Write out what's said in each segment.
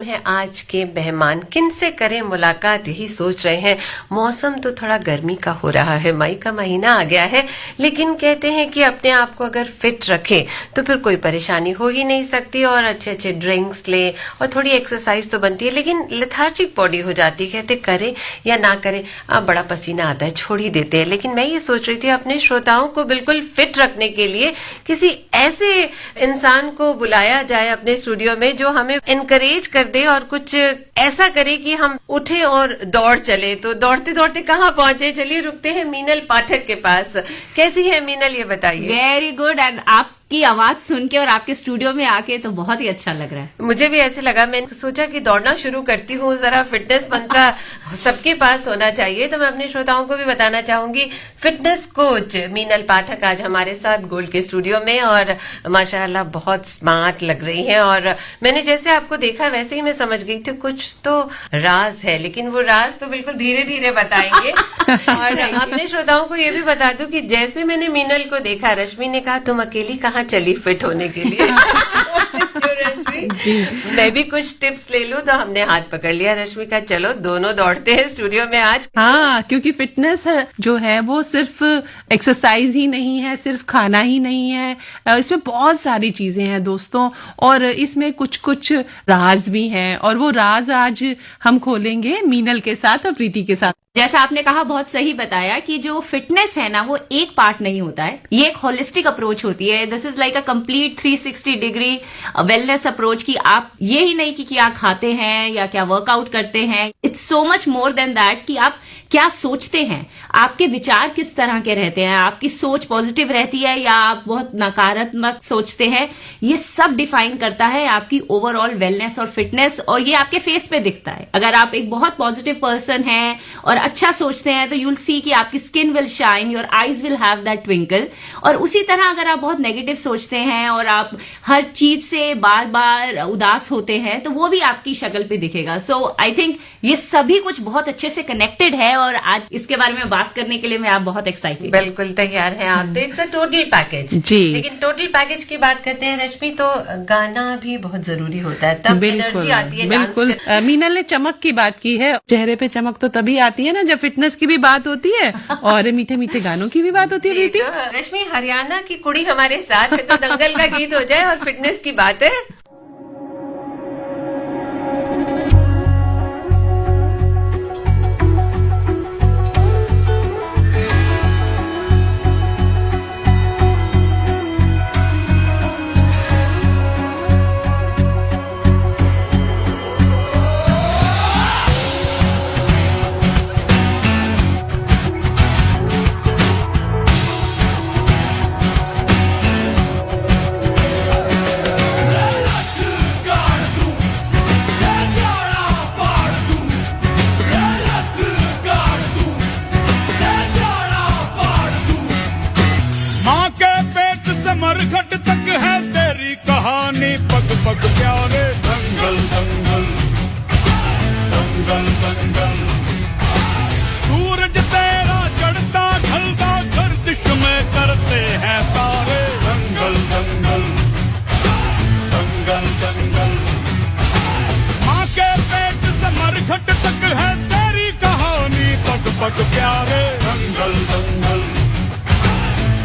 है आज के मेहमान, किन से करें मुलाकात, यही सोच रहे हैं। मौसम तो थोड़ा गर्मी का हो रहा है, मई का महीना आ गया है, लेकिन कहते हैं कि अपने आप को अगर फिट रखें तो फिर कोई परेशानी हो ही नहीं सकती। और अच्छे अच्छे ड्रिंक्स ले और थोड़ी एक्सरसाइज तो बनती है, लेकिन लेथार्जिक बॉडी हो जाती है। कहते करें या ना करें, बड़ा पसीना आता है, छोड़ ही देते हैं। लेकिन मैं ये सोच रही थी अपने श्रोताओं को बिल्कुल फिट रखने के लिए किसी ऐसे इंसान को बुलाया जाए अपने स्टूडियो में जो हमें इनकरेज कर दे और कुछ ऐसा करे कि हम उठे और दौड़ चले। तो दौड़ते दौड़ते कहाँ पहुंचे, चलिए रुकते हैं मीनल पाठक के पास। कैसी है मीनल, ये बताइए। Very good. एंड आपकी आवाज सुन के और आपके स्टूडियो में आके तो बहुत ही अच्छा लग रहा है। मुझे भी ऐसे लगा, मैंने सोचा कि दौड़ना शुरू करती हूँ, जरा फिटनेस मंत्र सबके पास होना चाहिए। तो मैं अपने श्रोताओं को भी बताना चाहूंगी, फिटनेस कोच मीनल पाठक आज हमारे साथ गोल्ड के स्टूडियो में, और माशाल्लाह बहुत स्मार्ट लग रही हैं। और मैंने जैसे आपको देखा वैसे ही मैं समझ गई थी कुछ तो राज है, लेकिन वो राज तो बिल्कुल धीरे धीरे बताएंगे। और अपने श्रोताओं को ये भी बता दूं कि जैसे मैंने मीनल को देखा, रश्मि ने कहा तुम अकेली कहाँ चली फिट होने के लिए। रश्मि, मैं भी कुछ टिप्स ले लूं, तो हमने हाथ पकड़ लिया। रश्मि का चलो दोनों दौड़ते हैं स्टूडियो में आज। हाँ, क्योंकि फिटनेस है जो है वो सिर्फ एक्सरसाइज ही नहीं है, सिर्फ खाना ही नहीं है, इसमें बहुत सारी चीजें हैं दोस्तों, और इसमें कुछ कुछ राज भी हैं, और वो राज आज हम खोलेंगे मीनल के साथ और प्रीति के साथ। जैसा आपने कहा, बहुत सही बताया कि जो फिटनेस है ना वो एक पार्ट नहीं होता है, ये एक होलिस्टिक अप्रोच होती है। This is like a complete 360 degree wellness approach की आप ये ही नहीं कि क्या खाते हैं या क्या वर्कआउट करते हैं। It's so much more than that कि आप क्या सोचते हैं, आपके विचार किस तरह के रहते हैं, आपकी सोच पॉजिटिव रहती है या आप बहुत नकारात्मक सोचते हैं, ये सब डिफाइन करता है आपकी ओवरऑल वेलनेस और फिटनेस। और ये आपके फेस पे दिखता है। अगर आप एक बहुत पॉजिटिव पर्सन हैं और अच्छा सोचते हैं तो यूल सी कि आपकी skin will shine, your eyes will have that twinkle. और उसी तरह अगर आप बहुत नेगेटिव सोचते हैं और आप हर चीज से बार बार उदास होते हैं तो वो भी आपकी शक्ल पे दिखेगा। सो आई थिंक ये सभी कुछ बहुत अच्छे से कनेक्टेड है, और आज इसके बारे में बात करने के लिए मैं आप बहुत एक्साइटेड। बिल्कुल तैयार हैं आप, तो इट्स अ टोटल पैकेज जी। लेकिन टोटल पैकेज की बात करते हैं रश्मि, तो गाना भी बहुत जरूरी होता है, तब एनर्जी आती है। बिल्कुल, मीनल ने चमक की बात की है, चेहरे पे चमक तो तभी आती है ना जब फिटनेस की भी बात होती है और मीठे मीठे गानों की भी बात होती है। तो रश्मि, हरियाणा की कुड़ी हमारे साथ है, तो दंगल का गीत हो जाए और फिटनेस की बात है। मरघट तक है तेरी कहानी, पग पग प्यारे दंगल दंगल दंगल दंगल। सूरज तेरा चढ़ता ढलता गर्दिश में करते हैं तारे, दंगल दंगल दंगल दंगल। माँ के पेट से मरघट तक है तेरी कहानी, पग पग प्यारे दंगल दंगल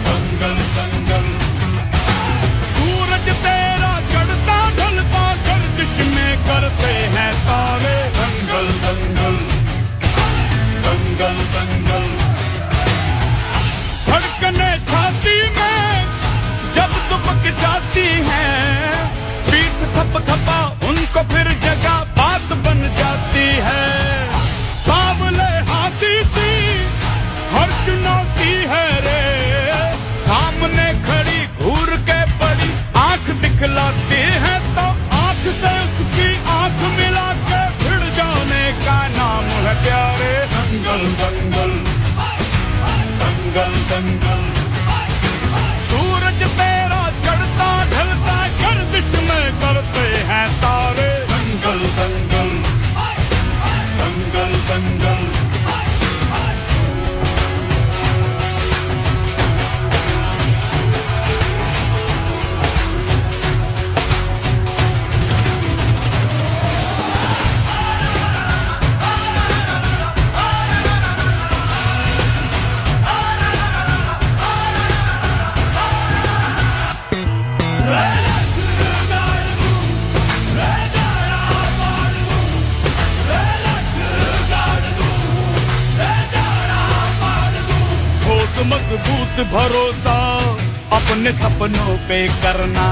दंगल दंगल। सूरज तेरा चढ़ता ढलता गर्दिश में करते हैं तारे, दंगल दंगल दंगल दंगल। धड़कने छाती में जब दुबक जाती है, पीठ थप थपा उनको फिर जगह बात बन जाती है। बावले हाथी सी मजबूत भरोसा अपने सपनों पे करना,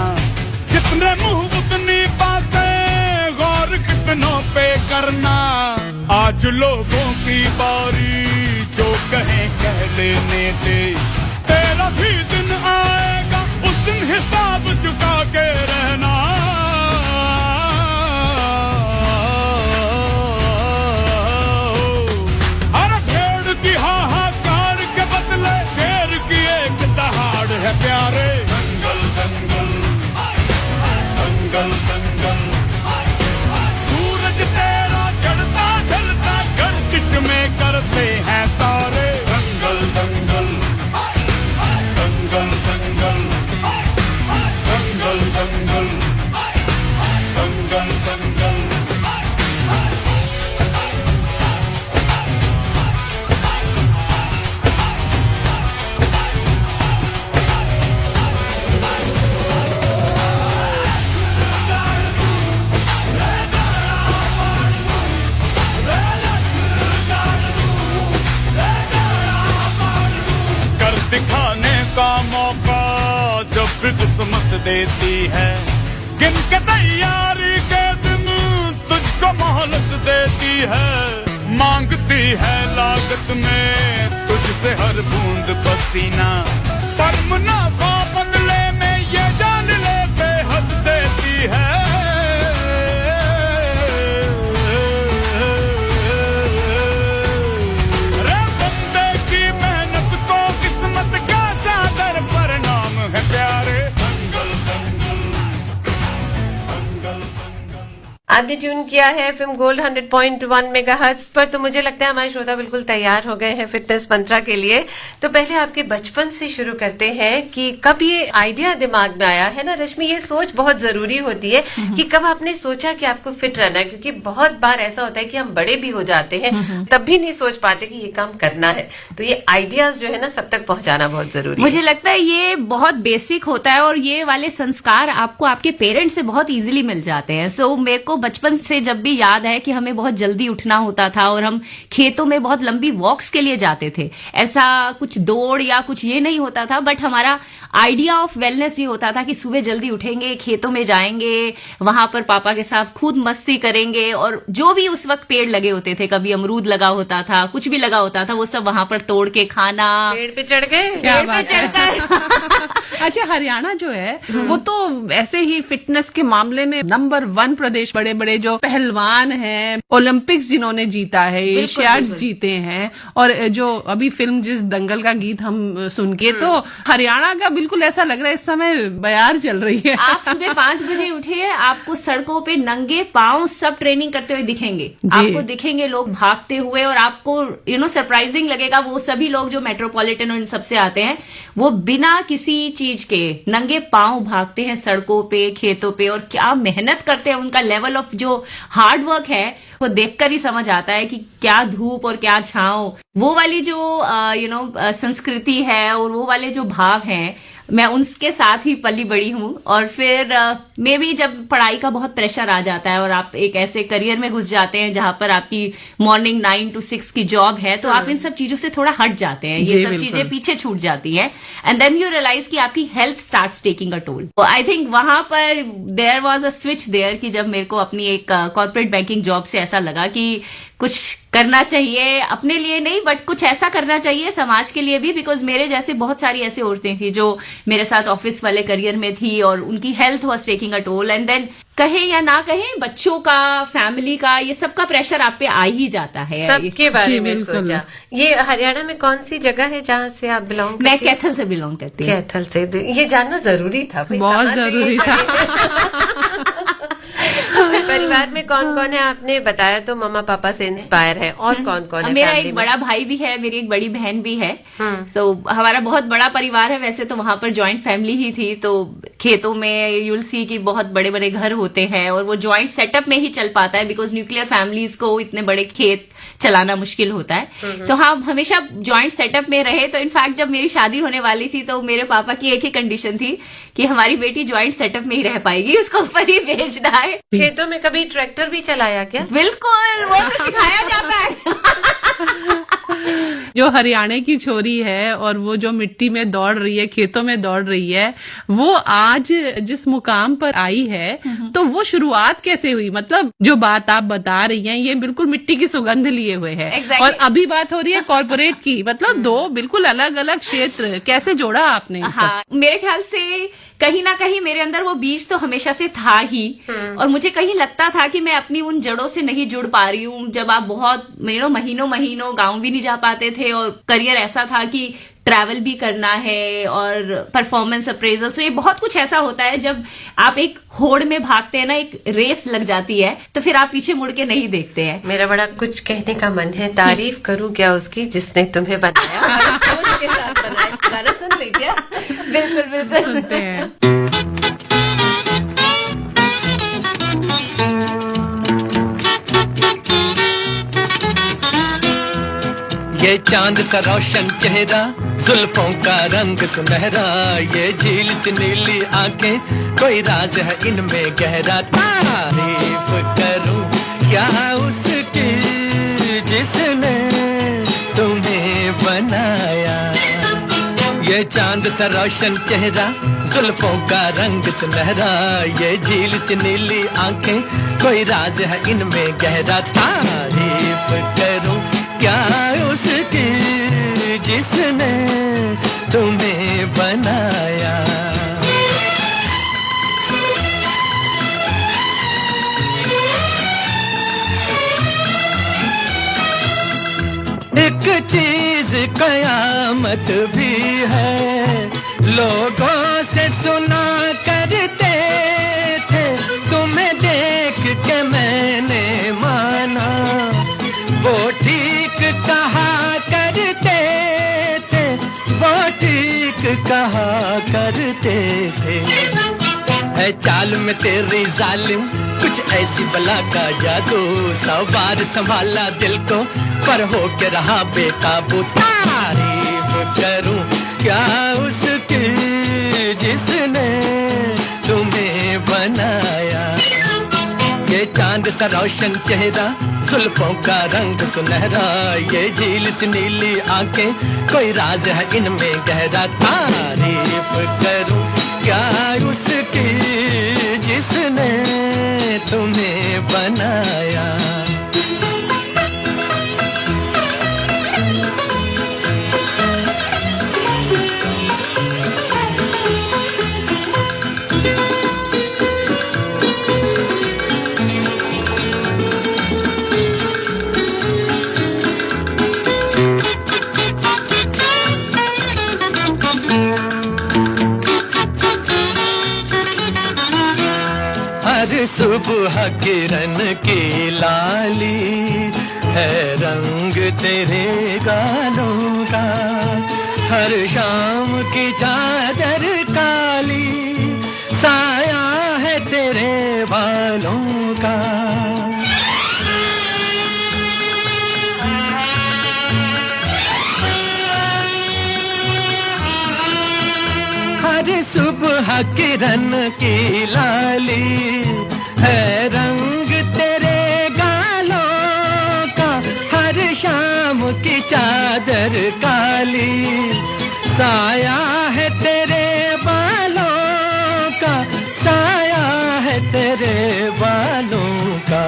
जितने मुंह उतनी बातें, गौर कितनों पे करना। आज लोगों की बारी, जो कहें कह लेने दे, तेरा भी दिन आएगा, उस दिन हिसाब चुका के रहना। हर भेड़ की हाहाकार के बदले शेर की एक दहाड़ है प्यारे। दंगल दंगल दंगल दंगल, सूरज तेरा चढ़ता ढलता गर्दिश में करते हैं तारे। दंगल दंगल दंगल दंगल दंगल दंगल दंगल दंगल। कर दिखाने का मौका जब भी किस्मत देती है, गिन के तैयारी के दिन तुझको मोहलत देती है। मांगती है लागत में तुझसे हर बूंद पसीना, पर मुनाफा बदले में ये जान ले बेहद देती है। रे बंदे की मेहनत को किस्मत का सादर परिणाम है प्यारे। दंगल दंगल दंगल दंगल। आपने ट्यून किया है एफएम गोल्ड 100.1 मेगाहर्ट्ज पर। तो मुझे लगता है हमारे श्रोता बिल्कुल तैयार हो गए हैं फिटनेस मंत्रा के लिए। तो पहले आपके बचपन से शुरू करते हैं कि कब ये आइडिया दिमाग में आया है ना रश्मि। ये सोच बहुत जरूरी होती है कि कब आपने सोचा कि आपको फिट रहना है, क्योंकि बहुत बार ऐसा होता है कि हम बड़े भी हो जाते हैं तब भी नहीं सोच पाते कि ये काम करना है। तो ये आइडियाज जो है ना सब तक पहुंचाना बहुत जरूरी मुझे है। लगता है ये बहुत बेसिक होता है और ये वाले संस्कार आपको आपके पेरेंट्स से बहुत इजीली मिल जाते हैं। सो मेरे को बचपन से जब भी याद है कि हमें बहुत जल्दी उठना होता था और हम खेतों में बहुत लंबी वॉक्स के लिए जाते थे। ऐसा कुछ दौड़ या कुछ ये नहीं होता था, बट हमारा आइडिया ऑफ वेलनेस ये होता था कि सुबह जल्दी उठेंगे, खेतों में जाएंगे, वहां पर पापा के साथ खूब मस्ती करेंगे और जो भी उस वक्त पेड़ लगे होते थे, कभी अमरूद लगा होता था, कुछ भी लगा होता था, वो सब वहां पर तोड़ के खाना। पेड़ पे चढ़ गए, क्या पेड़ पे बात है। चढ़कर अच्छा, हरियाणा जो है वो तो ऐसे ही फिटनेस के मामले में नंबर 1 प्रदेश। बड़े बड़े जो पहलवान हैं, ओलंपिक्स जिन्होंने जीता है, एशियाड्स जीते हैं, और जो अभी फिल्म जिस दंगल का गीत हम सुन के, तो हरियाणा का बिल्कुल ऐसा लग रहा है इस समय बयार चल रही है। आप सुबह 5 बजे उठिए, आपको सड़कों पे नंगे पांव सब ट्रेनिंग करते हुए दिखेंगे। आपको दिखेंगे लोग भागते हुए, और आपको सरप्राइजिंग लगेगा वो सभी लोग जो मेट्रोपॉलिटन और इन सबसे आते हैं, वो बिना किसी चीज के नंगे पांव भागते हैं सड़कों पे, खेतों पे, और क्या मेहनत करते हैं। उनका लेवल ऑफ जो हार्ड वर्क है वो देखकर ही समझ आता है कि क्या धूप और क्या छांव। वो वाली जो संस्कृति है और वो वाले जो भाव हैं, मैं उनके साथ ही पली बड़ी हूँ। और फिर मे भी जब पढ़ाई का बहुत प्रेशर आ जाता है और आप एक ऐसे करियर में घुस जाते हैं जहां पर आपकी मॉर्निंग 9 to 6 की जॉब है, तो आप इन सब चीजों से थोड़ा हट जाते हैं, ये सब चीजें पीछे छूट जाती हैं, एंड देन यू रियलाइज कि आपकी health starts taking a toll. I think वहां पर there was a switch there कि जब मेरे को अपनी एक कॉर्पोरेट बैंकिंग जॉब से ऐसा लगा कि कुछ करना चाहिए, अपने लिए नहीं बट कुछ ऐसा करना चाहिए समाज के लिए भी, बिकॉज मेरे जैसे बहुत सारी ऐसी औरतें थी जो मेरे साथ ऑफिस वाले करियर में थी और उनकी health was taking a toll, and then कहें या ना कहें, बच्चों का, फैमिली का, ये सब का प्रेशर आप पे आ ही जाता है। सबके बारे में सोचा। ये हरियाणा में कौन सी जगह है जहाँ से आप बिलोंग? मैं कैथल से बिलोंग करती हूँ। कैथल से, ये जानना जरूरी था भाई, बहुत कहाँ से जरूरी ये था। परिवार में कौन कौन है? आपने बताया तो मम्मा पापा से इंस्पायर है, और कौन कौन है? मेरा फैमिली एक में? बड़ा भाई भी है, मेरी एक बड़ी बहन भी है। तो हमारा बहुत बड़ा परिवार है। वैसे तो वहां पर जॉइंट फैमिली ही थी, तो खेतों में यूल सी की बहुत बड़े बड़े घर होते हैं और वो जॉइंट सेटअप में ही चल पाता है, बिकॉज न्यूक्लियर फैमिलीज को इतने बड़े खेत चलाना मुश्किल होता है। तो हाँ, हमेशा जॉइंट सेटअप में रहे। तो इनफैक्ट जब मेरी शादी होने वाली थी तो मेरे पापा की एक ही कंडीशन थी कि हमारी बेटी जॉइंट सेटअप में ही रह पाएगी, उसको ऊपर ही भेजना है। खेतों में कभी ट्रैक्टर भी चलाया क्या? बिल्कुल, वो तो सिखाया जाता है। जो हरियाणा की छोरी है और वो जो मिट्टी में दौड़ रही है, खेतों में दौड़ रही है, वो आज जिस मुकाम पर आई है, तो वो शुरुआत कैसे हुई? मतलब जो बात आप बता रही हैं ये बिल्कुल मिट्टी की सुगंध लिए हुए है। Exactly. और अभी बात हो रही है कॉर्पोरेट की, मतलब दो बिल्कुल अलग अलग क्षेत्र, कैसे जोड़ा आपने? हाँ, मेरे ख्याल से कहीं ना कहीं मेरे अंदर वो बीज तो हमेशा से था ही, और मुझे कहीं लगता था कि मैं अपनी उन जड़ों से नहीं जुड़ पा रही हूँ। जब आप बहुत महीनों महीनों गांव भी नहीं जा पाते थे, और करियर ऐसा था कि ट्रैवल भी करना है और परफॉर्मेंस अप्रेजल, तो ये बहुत कुछ ऐसा होता है जब आप एक होड़ में भागते हैं ना, एक रेस लग जाती है, तो फिर आप पीछे मुड़ के नहीं देखते हैं। मेरा बड़ा कुछ कहने का मन है, तारीफ करूं क्या उसकी जिसने तुम्हें बताया और सोच के साथ बनाया। गाना सुन ले क्या? बिल्कुल बिल्कुल सुनते हैं। ये चांद सा रोशन चेहरा, जुल्फों का रंग सुनहरा, ये झील सी नीली आंखें, कोई राज है इनमें गहरा। तारीफ करूं क्या उसकी जिसने तुम्हें बनाया। ये चांद सा रोशन चेहरा, जुल्फों का रंग सुनहरा, ये झील सी नीली आंखें, कोई राज है इनमें गहरा। तारीफ करूं क्या उसकी जिसने तुम्हें बनाया। एक चीज कयामत भी है, लोगों से सुना करते थे, तुम्हें देख के मैंने माना, वो ठीक कहा करते थे, वो ठीक कहा करते थे। है चाल में तेरी जालिम कुछ ऐसी बला का जादू, 100 बार संभाला दिल को पर हो के रहा बेकाबू। तारीफ करूं क्या उसकी जिसने तुम्हें बनाया। ये चांद सा रोशन चेहरा, जुल्फों का रंग सुनहरा, ये झील सी नीली आंखें, कोई राज है इनमें गहरा। तारीफ करूं क्या उसकी जिसने तुम्हें बनाया। सुबह किरण की लाली है रंग तेरे गालों का, हर शाम की चादर काली साया है तेरे बालों का। हर सुबह किरण की लाली है रंग तेरे गालों का, हर शाम की चादर काली साया है तेरे बालों का, साया है तेरे बालों का।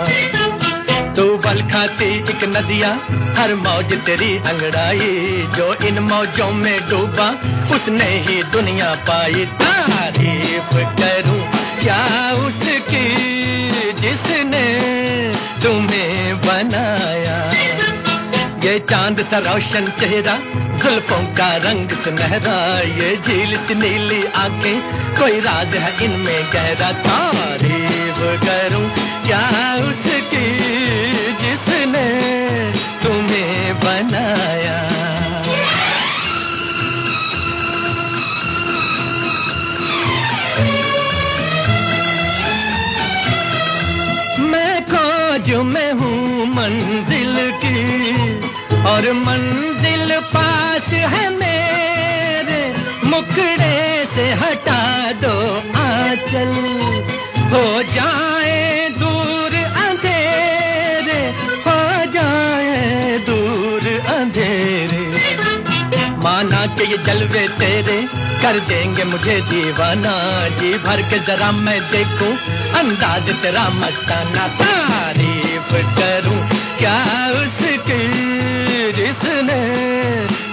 तू बल खाती एक नदिया, हर मौज तेरी अंगड़ाई, जो इन मौजों में डूबा उसने ही दुनिया पाई। तारीफ करूं क्या उसकी जिसने तुम्हें बनाया। ये चांद सा रोशन चेहरा, जुल्फों का रंग सुनहरा, ये झील सी नीली आंखें, कोई राज है इनमें गहरा। तारीफ करूं क्या उसकी जिसने तुम्हें बनाया। मैं खोज में हूँ मंजिल की और मंजिल पास है मेरे, मुखड़े से हटा दो आंचल, हो जाए दूर अंधेरे, हो जाए दूर अंधेरे। के ये जलवे तेरे कर देंगे मुझे दीवाना। जी भर के जरा मैं देखूं अंदाज तेरा मस्ताना। तारीफ करूं क्या उसकी जिसने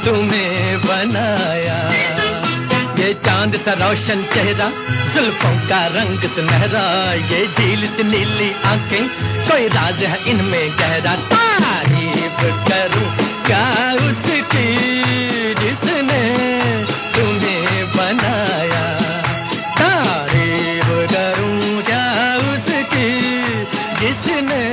तुम्हें बनाया। ये चांद सा रोशन चेहरा, जुल्फों का रंग सुनहरा, ये झील सी नीली आंखें, कोई राज है इनमें गहरा। तारीफ करूं क्या उसकी जिसने तुम्हें बनाया। तारीफ करूं क्या उसकी जिसने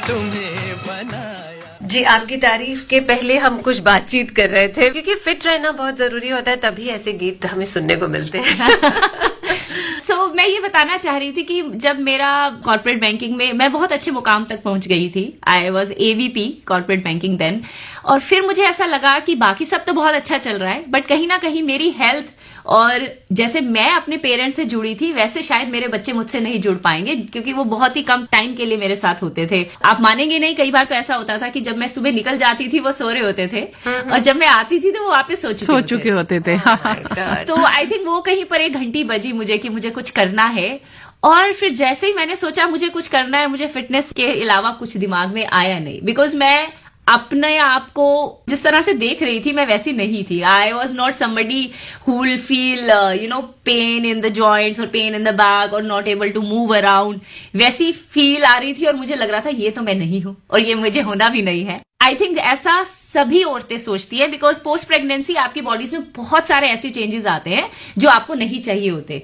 तुम्हें बनाया। जी, आपकी तारीफ के पहले हम कुछ बातचीत कर रहे थे, क्योंकि फिट रहना बहुत जरूरी होता है, तभी ऐसे गीत हमें सुनने को मिलते हैं। मैं ये बताना चाह रही थी कि जब मेरा कॉर्पोरेट बैंकिंग में मैं बहुत अच्छे मुकाम तक पहुंच गई थी, I was AVP corporate banking then, और फिर मुझे ऐसा लगा कि बाकी सब तो बहुत अच्छा चल रहा है, बट कहीं ना कहीं मेरी हेल्थ, और जैसे मैं अपने पेरेंट्स से जुड़ी थी वैसे शायद मेरे बच्चे मुझसे नहीं जुड़ पाएंगे, क्योंकि वो बहुत ही कम टाइम के लिए मेरे साथ होते थे। आप मानेंगे नहीं, कई बार तो ऐसा होता था कि जब मैं सुबह निकल जाती थी वो सो रहे होते थे, और जब मैं आती थी तो वो वापस सो चुके होते थे। तो आई थिंक वो कहीं पर एक घंटी बजी मुझे कि मुझे कुछ करना है, और फिर जैसे ही मैंने सोचा मुझे कुछ करना है, मुझे फिटनेस के अलावा कुछ दिमाग में आया नहीं, बिकॉज मैं अपने आप को जिस तरह से देख रही थी मैं वैसी नहीं थी। I was not somebody who will feel pain in the joints और पेन इन द बैक और not able to move around, वैसी फील आ रही थी, और मुझे लग रहा था ये तो मैं नहीं हूं और ये मुझे होना भी नहीं है। आई थिंक ऐसा सभी औरतें सोचती है, बिकॉज पोस्ट प्रेगनेंसी आपकी बॉडी में बहुत सारे ऐसे चेंजेस आते हैं जो आपको नहीं चाहिए होते।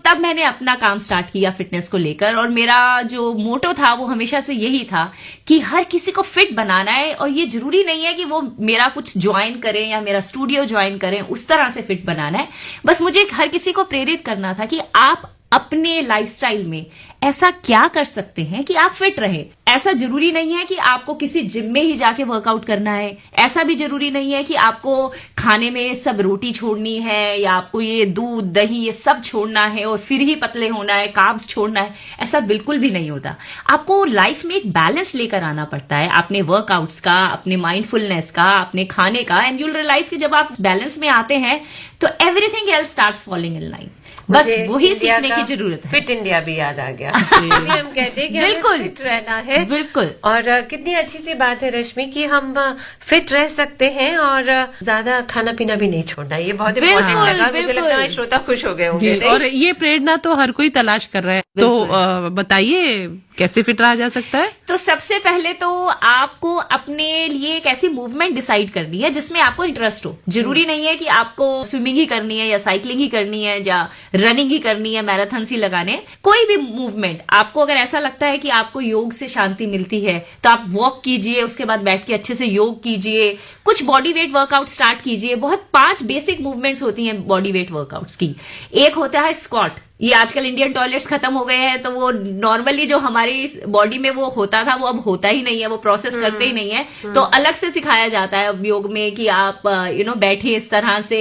तब मैंने अपना काम स्टार्ट किया फिटनेस को लेकर, और मेरा जो मोटो था वो हमेशा से यही था कि हर किसी को फिट बनाना है, और ये जरूरी नहीं है कि वो मेरा कुछ ज्वाइन करें या मेरा स्टूडियो ज्वाइन करें, उस तरह से फिट बनाना है। बस मुझे हर किसी को प्रेरित करना था कि आप अपने लाइफस्टाइल में ऐसा क्या कर सकते हैं कि आप फिट रहे। ऐसा जरूरी नहीं है कि आपको किसी जिम में ही जाके वर्कआउट करना है, ऐसा भी जरूरी नहीं है कि आपको खाने में सब रोटी छोड़नी है या आपको ये दूध दही ये सब छोड़ना है और फिर ही पतले होना है, कार्ब्स छोड़ना है, ऐसा बिल्कुल भी नहीं होता। आपको लाइफ में एक बैलेंस लेकर आना पड़ता है, अपने वर्कआउट्स का, अपने माइंडफुलनेस का, अपने खाने का, एंड यू विल रियलाइज कि जब आप बैलेंस में आते हैं तो everything else starts following in line. बस वही सीखने की जरूरत है। फिट इंडिया भी याद आ गया। हम कहते हैं कि बिल्कुल फिट रहना है, बिल्कुल। और कितनी अच्छी सी बात है रश्मि कि हम फिट रह सकते हैं और ज्यादा खाना पीना भी नहीं छोड़ना। ये बहुत इम्पोर्टेंट लगा, मुझे लगता है श्रोता खुश हो गए होंगे। और ये प्रेरणा तो हर कोई तलाश कर रहा है, तो बताइए कैसे फिट रहा जा सकता है? तो सबसे पहले तो आपको अपने लिए एक ऐसी मूवमेंट डिसाइड करनी है जिसमें आपको इंटरेस्ट हो। जरूरी नहीं है कि आपको स्विमिंग ही करनी है या साइकिलिंग ही करनी है या रनिंग ही करनी है, मैराथन ही लगाने, कोई भी मूवमेंट आपको अगर ऐसा लगता है कि आपको योग से शांति मिलती है तो आप वॉक कीजिए, उसके बाद बैठ के अच्छे से योग कीजिए, कुछ बॉडी वेट वर्कआउट स्टार्ट कीजिए। बहुत 5 बेसिक मूवमेंट्स होती हैं बॉडी वेट वर्कआउट्स की। एक होता है स्क्वाट, ये आजकल इंडियन टॉयलेट्स खत्म हो गए हैं तो वो नॉर्मली जो हमारी बॉडी में वो होता था वो अब होता ही नहीं है, वो प्रोसेस करते ही नहीं है, तो अलग से सिखाया जाता है अब योग में कि आप बैठिए इस तरह से,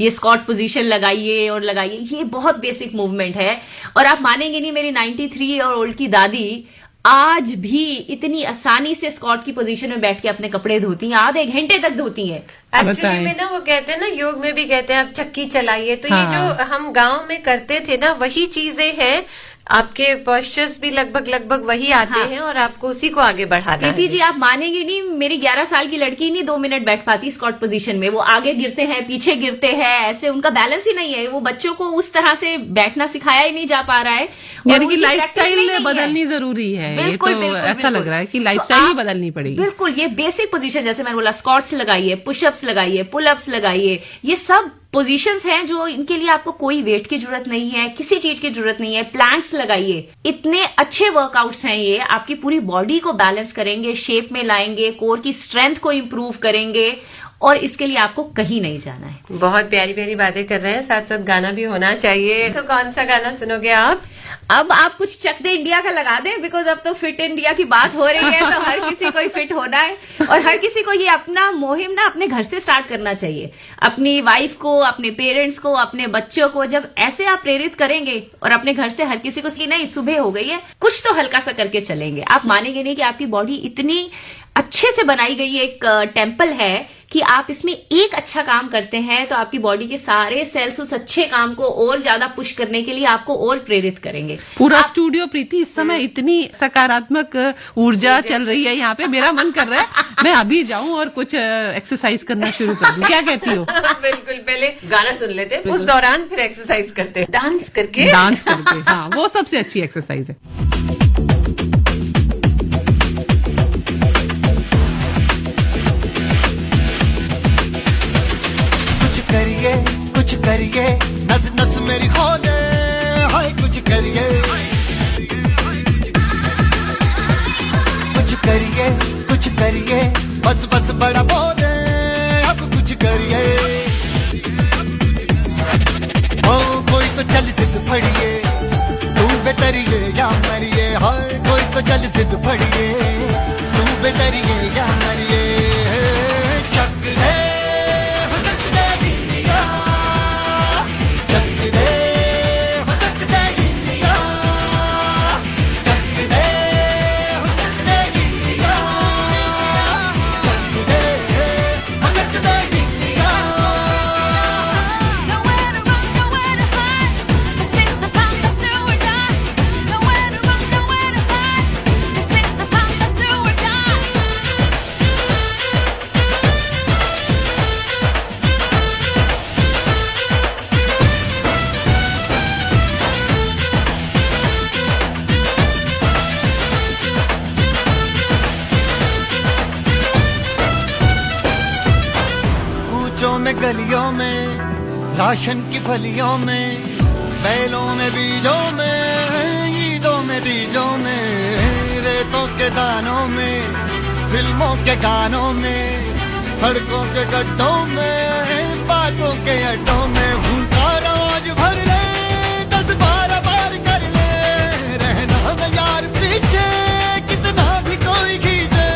ये स्क्वाट पोजीशन लगाइए और लगाइए। ये बहुत बेसिक मूवमेंट है, और आप मानेंगे नहीं, मेरी 93 और ओल्ड की दादी आज भी इतनी आसानी से स्क्वाट की पोजीशन में बैठ के अपने कपड़े धोती हैं, आधे घंटे तक धोती हैं। एक्चुअली में ना वो कहते हैं ना, योग में भी कहते हैं आप चक्की चलाइए, तो ये जो हम गांव में करते थे ना वही चीजें हैं। आपके पोस्चर्स भी लगभग वही आते हैं और आपको उसी को आगे बढ़ाना है। प्रीति जी आप मानेंगे नहीं, मेरी 11 साल की लड़की नहीं 2 मिनट बैठ पाती स्क्वाट पोजीशन में। वो आगे गिरते हैं, पीछे गिरते हैं, ऐसे उनका बैलेंस ही नहीं है। वो बच्चों को उस तरह से बैठना सिखाया ही नहीं जा पा रहा है, यानी कि लाइफस्टाइल बदलनी जरूरी है। बिल्कुल, ये तो ऐसा लग रहा है कि लाइफस्टाइल ही बदलनी पड़ेगी। बिल्कुल, ये बेसिक पोजीशन जैसे मैंने बोला, स्क्वाट्स लगाइए, पुशअप्स लगाइए, पुलअप्स लगाइए, ये सब पोजीशंस हैं जो इनके लिए आपको कोई वेट की जरूरत नहीं है, किसी चीज की जरूरत नहीं है। प्लैंक्स लगाइए, इतने अच्छे वर्कआउट्स हैं ये, आपकी पूरी बॉडी को बैलेंस करेंगे, शेप में लाएंगे, कोर की स्ट्रेंथ को इंप्रूव करेंगे, और इसके लिए आपको कहीं नहीं जाना है। बहुत प्यारी प्यारी बातें कर रहे हैं, साथ साथ गाना भी होना चाहिए। तो कौन सा गाना सुनोगे आप? अब आप कुछ चक दे इंडिया का लगा दें, बिकॉज अब तो फिट इंडिया की बात हो रही है, तो हर किसी को ही फिट होना है, और हर किसी को ये अपना मुहिम ना अपने घर से स्टार्ट करना चाहिए। अपनी वाइफ को, अपने पेरेंट्स को, अपने बच्चों को जब ऐसे आप प्रेरित करेंगे और अपने घर से हर किसी को कि नहीं सुबह हो गई है, कुछ तो हल्का सा करके चलेंगे, आप मानेंगे नहीं कि आपकी बॉडी इतनी अच्छे से बनाई गई एक टेम्पल है कि आप इसमें एक अच्छा काम करते हैं तो आपकी बॉडी के सारे सेल्स उस अच्छे काम को और ज्यादा पुश करने के लिए आपको और प्रेरित करेंगे। पूरा स्टूडियो प्रीति इस समय इतनी सकारात्मक ऊर्जा चल रही है यहाँ पे, मेरा मन कर रहा है मैं अभी जाऊं और कुछ एक्सरसाइज करना शुरू कर दूं। क्या कहती हो? बिल्कुल, पहले गाना सुन लेते हैं, उस दौरान फिर एक्सरसाइज करते हैं, डांस करके। हाँ, वो सबसे अच्छी एक्सरसाइज है। कुछ करिए नस नस मेरी खोले, हाय कुछ करिए, कुछ करिए बस बस बड़ा बोले, अब कुछ करिए। ओ कोई तो चल जिद फड़िए, तू बेतरिए या मरिए, हाय कोई तो चल जिद फड़िए, तू बेतरिए या मरिए। में गलियों में, राशन की फलियों में, बैलों में बीजों में, ईदों में बीजों में, रेतों के दानों में, फिल्मों के गानों में, सड़कों के गड्ढों में, बातों के अड्डों में, भूखा रोज भर ले 10-12 बार कर ले, रहना न यार पीछे कितना भी कोई खींचे,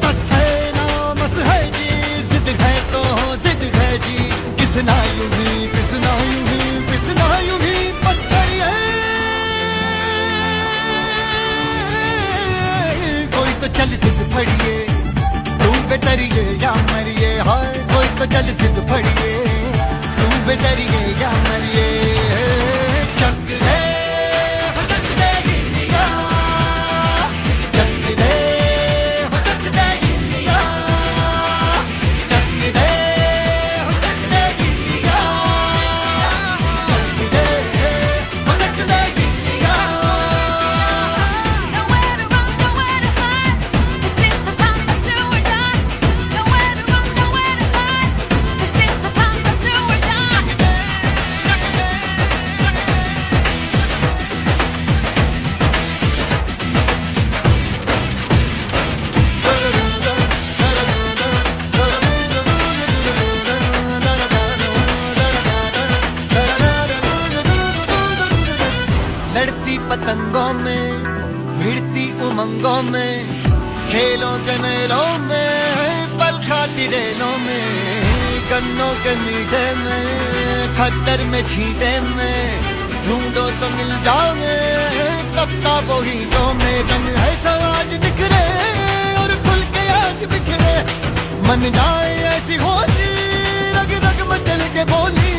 तस है ना मस है जी, जिद है तो जिद है जी, किसना यूं ही किसना यूं ही किसना यूं ही बस करिए। कोई तो चल जिद फड़िए, तू बेतरिए या मरिए, हाय कोई तो चल जिद फड़िए, तू बेतरिए या मरिए। चक दे पतंगों में, भिड़ती उमंगों में, खेलों के मेलों में, पल खाती रेलों में, गन्नों के मीठे में, खद्दर में छींटे में, ढूंढो तो मिल जाओगे, कफ्ता बोहीटों में, रंग है समाज बिखरे और खुल के आज बिखरे, मन जाए ऐसी होली, रग रग मचल के बोली,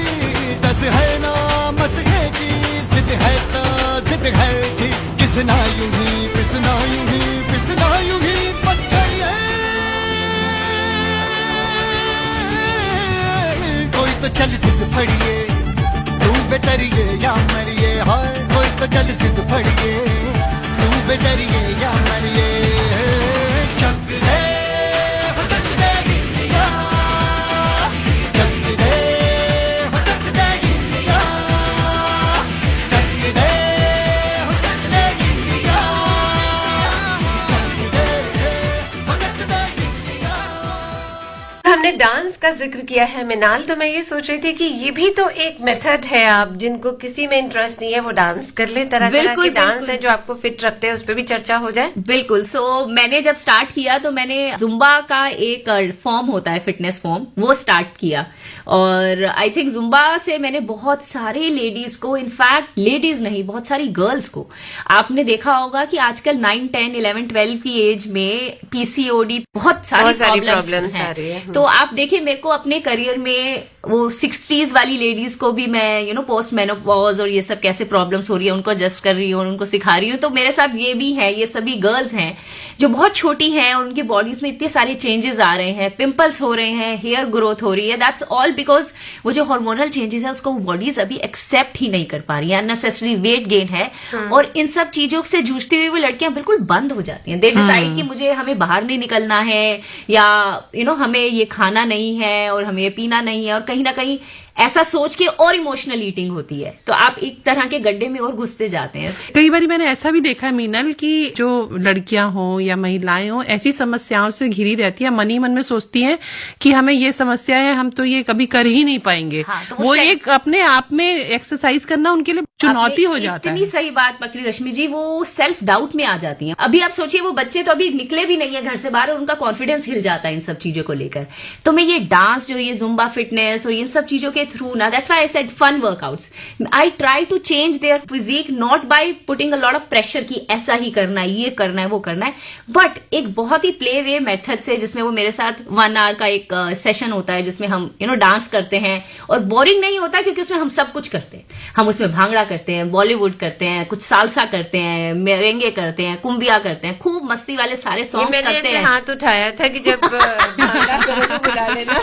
दस है ना मस है जी, जिद है तो जिद है जी, किसना यूं ही किसना यूं ही किसना यूं ही बस करिए। कोई तो चल जिद फड़िए, तू बेतरिए या मरिए, हाय कोई तो चल जिद फड़िए, तू बेतरिए या मरिए। चक दे हमने डांस का जिक्र किया है मिनाल, तो मैं ये सोच रही थी कि ये भी तो एक मेथड है, आप जिनको किसी में इंटरेस्ट नहीं है वो डांस कर ले, तरह तरह के डांस है जो आपको फिट रखते हैं, उस पर भी चर्चा हो जाए। बिल्कुल। सो मैंने जब स्टार्ट किया तो मैंने जुम्बा का एक फॉर्म होता है, फिटनेस फॉर्म, वो स्टार्ट किया, और आई थिंक जुम्बा से मैंने बहुत सारे लेडीज को, इनफैक्ट लेडीज नहीं बहुत सारी गर्ल्स को, आपने देखा होगा कि आजकल 9, 10, 11, 12 की एज में पीसीओडी बहुत सारी प्रॉब्लम्स हैं, तो आप देखिए, मेरे को अपने करियर में वो 60s वाली लेडीज को भी मैं पोस्ट मेनोपॉज और ये सब कैसे प्रॉब्लम्स हो रही है उनको एडजस्ट कर रही हूँ, उनको सिखा रही हूँ। तो मेरे साथ ये भी है, ये सभी गर्ल्स हैं जो बहुत छोटी हैं और उनकी बॉडीज में इतने सारे चेंजेस आ रहे हैं, पिंपल्स हो रहे हैं, हेयर ग्रोथ हो रही है। दैट्स ऑल बिकॉज वो जो हार्मोनल चेंजेस है उसको बॉडीज अभी एक्सेप्ट ही नहीं कर पा रही है, अननेसेसरी वेट गेन है। और इन सब चीजों से जूझती हुई वो लड़कियां बिल्कुल बंद हो जाती हैं। दे डिसाइड कि मुझे हमें बाहर नहीं निकलना है, या हमें ये खाना नहीं है और हमें ये पीना नहीं है, और कहीं ना कहीं ऐसा सोच के और इमोशनल ईटिंग होती है। तो आप एक तरह के गड्ढे में और घुसते जाते हैं। कई बार मैंने ऐसा भी देखा है मीनल कि जो लड़कियां हों या महिलाएं हों ऐसी समस्याओं से घिरी रहती है, मन ही मन में सोचती हैं कि हमें ये समस्या है, हम तो ये कभी कर ही नहीं पाएंगे। हाँ, तो वो एक अपने आप में एक्सरसाइज करना उनके लिए चुनौती हो जाता है। इतनी सही बात पकड़ी रश्मि जी, वो सेल्फ डाउट में आ जाती हैं। अभी आप सोचिए, वो बच्चे तो अभी निकले भी नहीं है घर से बाहर और उनका कॉन्फिडेंस हिल जाता है इन सब चीजों को लेकर। तो मैं ये डांस, जो ये जुम्बा फिटनेस और इन सब चीजों के थ्रू ना, that's why I said fun workouts, I try to change their physique, not by putting a lot of pressure कि ऐसा ही करना है, ये करना है, वो करना है, बट एक बहुत ही प्ले वे मेथड से, जिसमें वो मेरे साथ 1 आवर का एक सेशन होता है जिसमें हम डांस करते हैं। और बोरिंग नहीं होता क्योंकि उसमें हम सब कुछ करते हैं। हम उसमें भांगड़ा करते हैं, बॉलीवुड करते हैं, कुछ सालसा करते हैं, मेरेंगे करते हैं, कुंबिया करते हैं, खूब मस्ती वाले सारे सॉन्ग्स करते हैं। हाथ उठाया था कि जब भांगड़ा करो तो बुला लेना।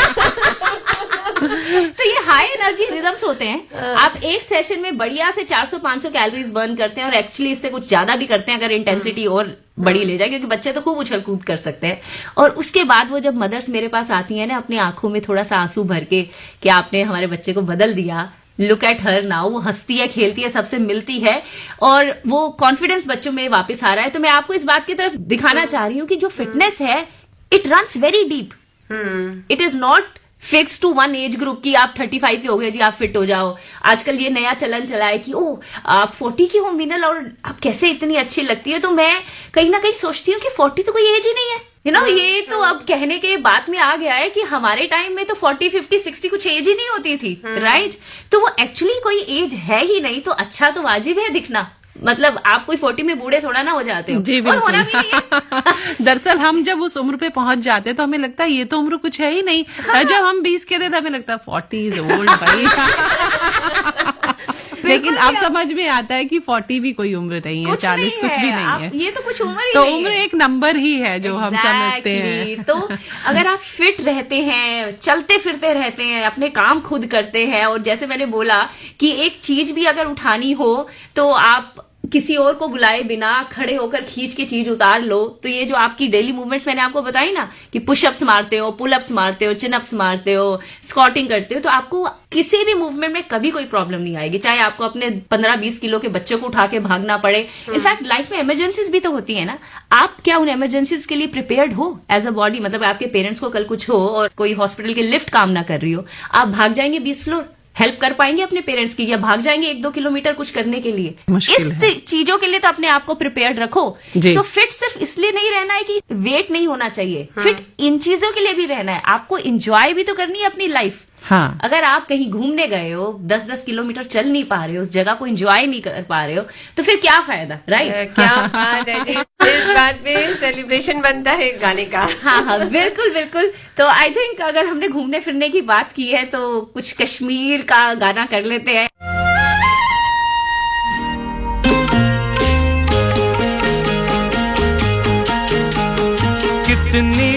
तो ये हाई एनर्जी रिदम्स होते हैं। आप एक सेशन में बढ़िया से 400-500 कैलोरीज बर्न करते हैं, और एक्चुअली इससे कुछ ज्यादा भी करते हैं अगर इंटेंसिटी और बड़ी ले जाए, क्योंकि बच्चे तो खूब उछल कूद कर सकते हैं। और उसके बाद वो जब मदर्स मेरे पास आती हैं ना, अपनी आंखों में थोड़ा सा आंसू भर के कि आपने हमारे बच्चे को बदल दिया, लुक एट हर नाउ, वो हंसती है, खेलती है, सबसे मिलती है, और वो कॉन्फिडेंस बच्चों में वापस आ रहा है। तो मैं आपको इस बात की तरफ दिखाना चाह रही हूँ कि जो फिटनेस है, it runs very deep. It is not fix to one age group की आप 35 के हो गए जी आप फिट हो जाओ। आजकल ये नया चलन चला है कि आप 40 की हो मीनल और आप कैसे इतनी अच्छी लगती है। तो मैं कहीं ना कहीं सोचती हूँ कि 40 तो कोई एज ही नहीं है। ये तो अब कहने के बात में आ गया है कि हमारे टाइम में तो 40, 50, 60 कुछ एज ही नहीं होती थी, राइट? तो वो एक्चुअली कोई एज है ही नहीं। तो अच्छा तो वाजिब है दिखना, मतलब आप कोई 40 में बूढ़े थोड़ा ना हो जाते हो, जी और होना भी नहीं है। दरअसल हम जब उस उम्र पे पहुंच जाते तो हमें लगता है ये तो उम्र कुछ है ही नहीं। जब हम 20 के थे तो हमें लगता है 40 इज ओल्ड भाई। लेकिन अब समझ में आता है कि 40 भी कोई उम्र नहीं है, 40 कुछ भी नहीं है। ये तो कुछ उम्र ही तो नहीं उम्र है। एक नंबर ही है जो हम समझते हैं। तो अगर आप फिट रहते हैं, चलते फिरते रहते हैं, अपने काम खुद करते हैं, और जैसे मैंने बोला कि एक चीज भी अगर उठानी हो तो आप किसी और को बुलाए बिना खड़े होकर खींच के चीज उतार लो। तो ये जो आपकी डेली मूवमेंट्स मैंने आपको बताई ना, कि पुशअप्स मारते हो, पुलअप्स मारते हो, चिनअप्स मारते हो, स्क्वाटिंग करते हो, तो आपको किसी भी मूवमेंट में कभी कोई प्रॉब्लम नहीं आएगी। चाहे आपको अपने 15-20 किलो के बच्चों को उठा के भागना पड़े। इनफैक्ट लाइफ में इमरजेंसीज भी तो होती है ना, आप क्या उन इमरजेंसीज के लिए प्रिपेयर्ड हो एज अ बॉडी? मतलब आपके पेरेंट्स को कल कुछ हो और कोई हॉस्पिटल की लिफ्ट काम ना कर रही हो, आप भाग जाएंगे 20 फ्लोर? हेल्प कर पाएंगे अपने पेरेंट्स की, या भाग जाएंगे 1-2 किलोमीटर कुछ करने के लिए? इस चीजों के लिए तो अपने आप को प्रिपेयर्ड रखो। तो फिट सिर्फ इसलिए नहीं रहना है कि वेट नहीं होना चाहिए, फिट इन चीजों के लिए भी रहना है। आपको एंजॉय भी तो करनी है अपनी लाइफ। हाँ। अगर आप कहीं घूमने गए हो, 10-10 किलोमीटर चल नहीं पा रहे हो, उस जगह को एंजॉय नहीं कर पा रहे हो, तो फिर क्या फायदा, राइट? क्या बात है जी। इस बात पे सेलिब्रेशन बनता है गाने का। हाँ, बिल्कुल बिल्कुल। तो आई थिंक अगर हमने घूमने फिरने की बात की है तो कुछ कश्मीर का गाना कर लेते हैं। कितनी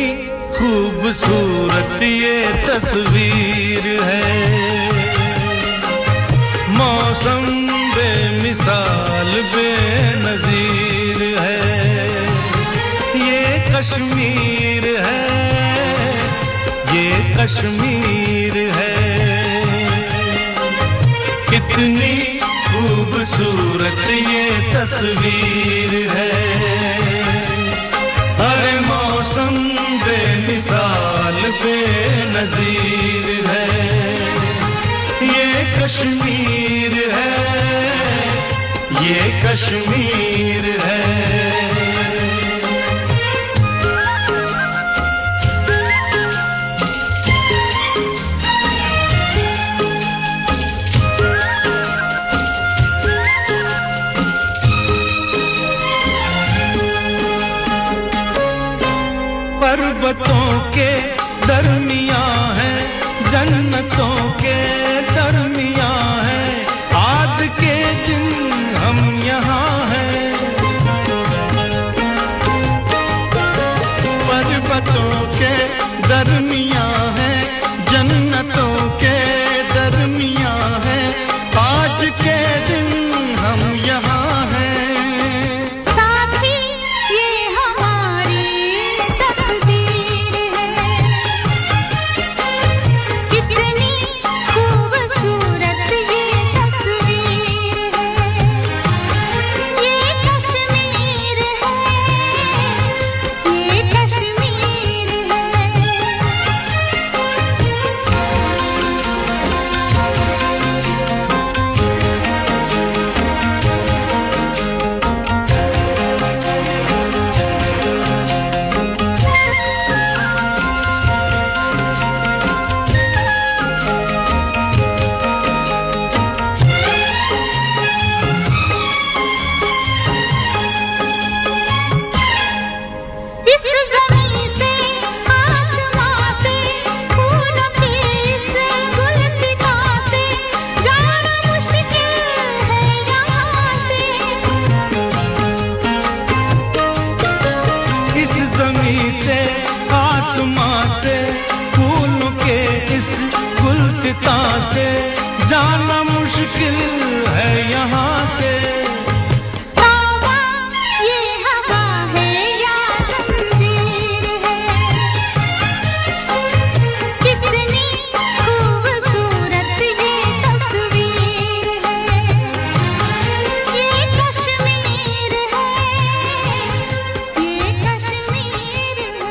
खूबसूरत ये तस्वीर है, मौसम बेमिसाल बेनजीर है। ये कश्मीर है, ये कश्मीर है। कितनी खूबसूरत ये तस्वीर है, हर मौसम बेमिसाल बेनजीर है। ये कश्मीर है, ये कश्मीर है। पर्वतों के दरमियान जन्नतों के दरमियां हैं, आज के दिन हम यहाँ हैं। पर्वतों के दरमियां हैं, जन्नतों के दरमियां हैं, आज के दिन हम यहाँ हैं। साथी ये हमारी तकदीर है, कितनी खूबसूरत ये तस्वीर है। ये कश्मीर है, ये कश्मीर है। इस ज़मीं से आसमां से फूलों की इस गुलसिता से जाना मुश्किल है यहाँ से। इस जमीन से आसमां से फूलों के इस गुलसिता से जाना मुश्किल है यहाँ से। हवा ये हवा है या ज़ंजीर है, कितनी खूबसूरत ये तस्वीर है। ये कश्मीर है, ये कश्मीर है।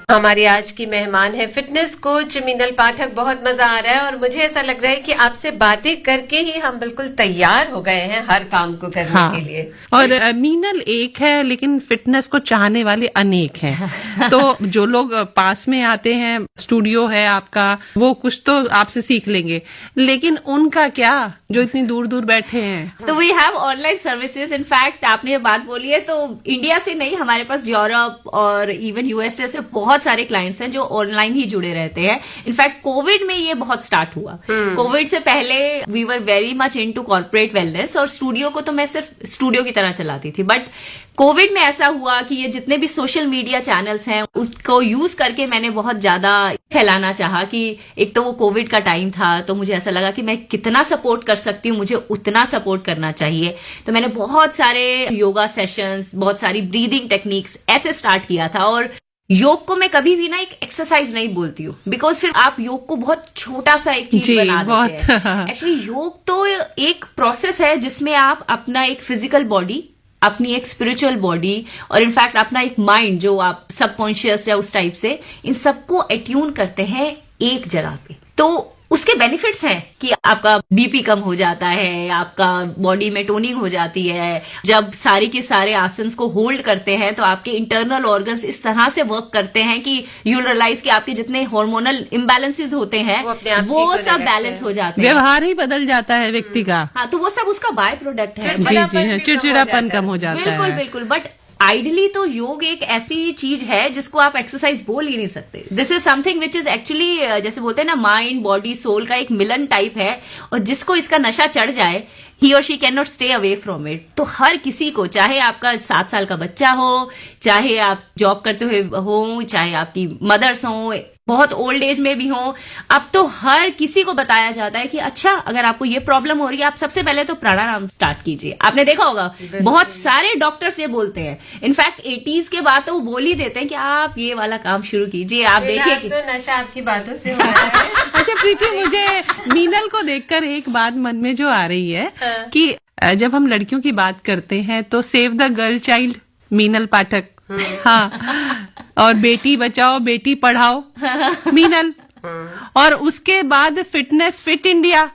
हमारी आज की मेहमान है फिटनेस कोच मीनल पाठक। बहुत मजा आ रहा है और मुझे ऐसा लग रहा है कि आपसे बातें करके ही हम बिल्कुल तैयार हो गए हैं हर काम को करने के लिए। और मीनल एक है लेकिन फिटनेस को चाहने वाले अनेक हैं। तो जो लोग पास में आते हैं, स्टूडियो है आपका, वो कुछ तो आपसे सीख लेंगे, लेकिन उनका क्या जो इतनी दूर दूर बैठे हैं। तो we have online services. In fact आपने ये बात बोली है, तो इंडिया से नहीं, हमारे पास यूरोप और इवन यूएसए से बहुत सारे क्लाइंट्स हैं जो ऑनलाइन ही जुड़े रहते हैं। इनफैक्ट कोविड में ये बहुत स्टार्ट हुआ। कोविड से पहले we were very much into corporate wellness, और स्टूडियो को तो मैं सिर्फ स्टूडियो की तरह चलाती थी। बट कोविड में ऐसा हुआ कि ये जितने भी सोशल मीडिया चैनल्स हैं उसको यूज करके मैंने बहुत ज्यादा फैलाना चाहा कि एक तो वो कोविड का टाइम था, तो मुझे ऐसा लगा कि मैं कितना सपोर्ट कर सकती हूँ, मुझे उतना सपोर्ट करना चाहिए। तो मैंने बहुत सारे योगा सेशंस, बहुत सारी ब्रीदिंग टेक्निक्स ऐसे स्टार्ट किया था। और योग को मैं कभी भी ना एक एक्सरसाइज नहीं बोलती हूँ, बिकॉज फिर आप योग को बहुत छोटा सा एक चीज बना देते हैं। एक्चुअली योग तो एक प्रोसेस है जिसमें आप अपना एक फिजिकल बॉडी, अपनी एक स्पिरिचुअल बॉडी और इनफैक्ट अपना एक माइंड जो आप सबकॉन्शियस या उस टाइप से, इन सबको एट्यून करते हैं एक जगह पे। तो उसके बेनिफिट्स हैं कि आपका बीपी कम हो जाता है, आपका बॉडी में टोनिंग हो जाती है। जब सारे के सारे आसन्स को होल्ड करते हैं तो आपके इंटरनल ऑर्गन्स इस तरह से वर्क करते हैं कि यू रियलाइज कि आपके जितने हार्मोनल इम्बैलेंसेस होते हैं वो सब बैलेंस हो जाते हैं, व्यवहार ही बदल जाता है व्यक्ति का। हाँ, तो वो सब उसका बाय प्रोडक्ट है। जी, चिड़चिड़ापन कम हो जाता है। बिल्कुल बिल्कुल। बट आइडली तो योग एक ऐसी चीज है जिसको आप एक्सरसाइज बोल ही नहीं सकते। This is something which is actually, जैसे बोलते हैं ना, माइंड बॉडी सोल का एक मिलन टाइप है, और जिसको इसका नशा चढ़ जाए ही और she can not stay away from it. तो हर किसी को, चाहे आपका 7 साल का बच्चा हो, चाहे आप जॉब करते हुए हो, चाहे आपकी मदर्स हो, बहुत ओल्ड एज में भी हो, अब तो हर किसी को बताया जाता है कि अच्छा अगर आपको ये प्रॉब्लम हो रही है आप सबसे पहले तो प्राणायाम स्टार्ट कीजिए। आपने देखा होगा बहुत सारे डॉक्टर्स ये बोलते हैं। इनफैक्ट 80s के बाद तो वो बोल ही देते हैं कि आप ये वाला काम शुरू कीजिए। आप देखिए कि तो नशा आपकी बातों से हो रहा है। अच्छा प्रीति, मुझे मीनल को देखकर एक बात मन में जो आ रही है कि जब हम लड़कियों की बात करते हैं तो save the girl child Meenal Pathak, हाँ, और बेटी बचाओ बेटी पढ़ाओ मीनल, और उसके बाद फिटनेस फिट इंडिया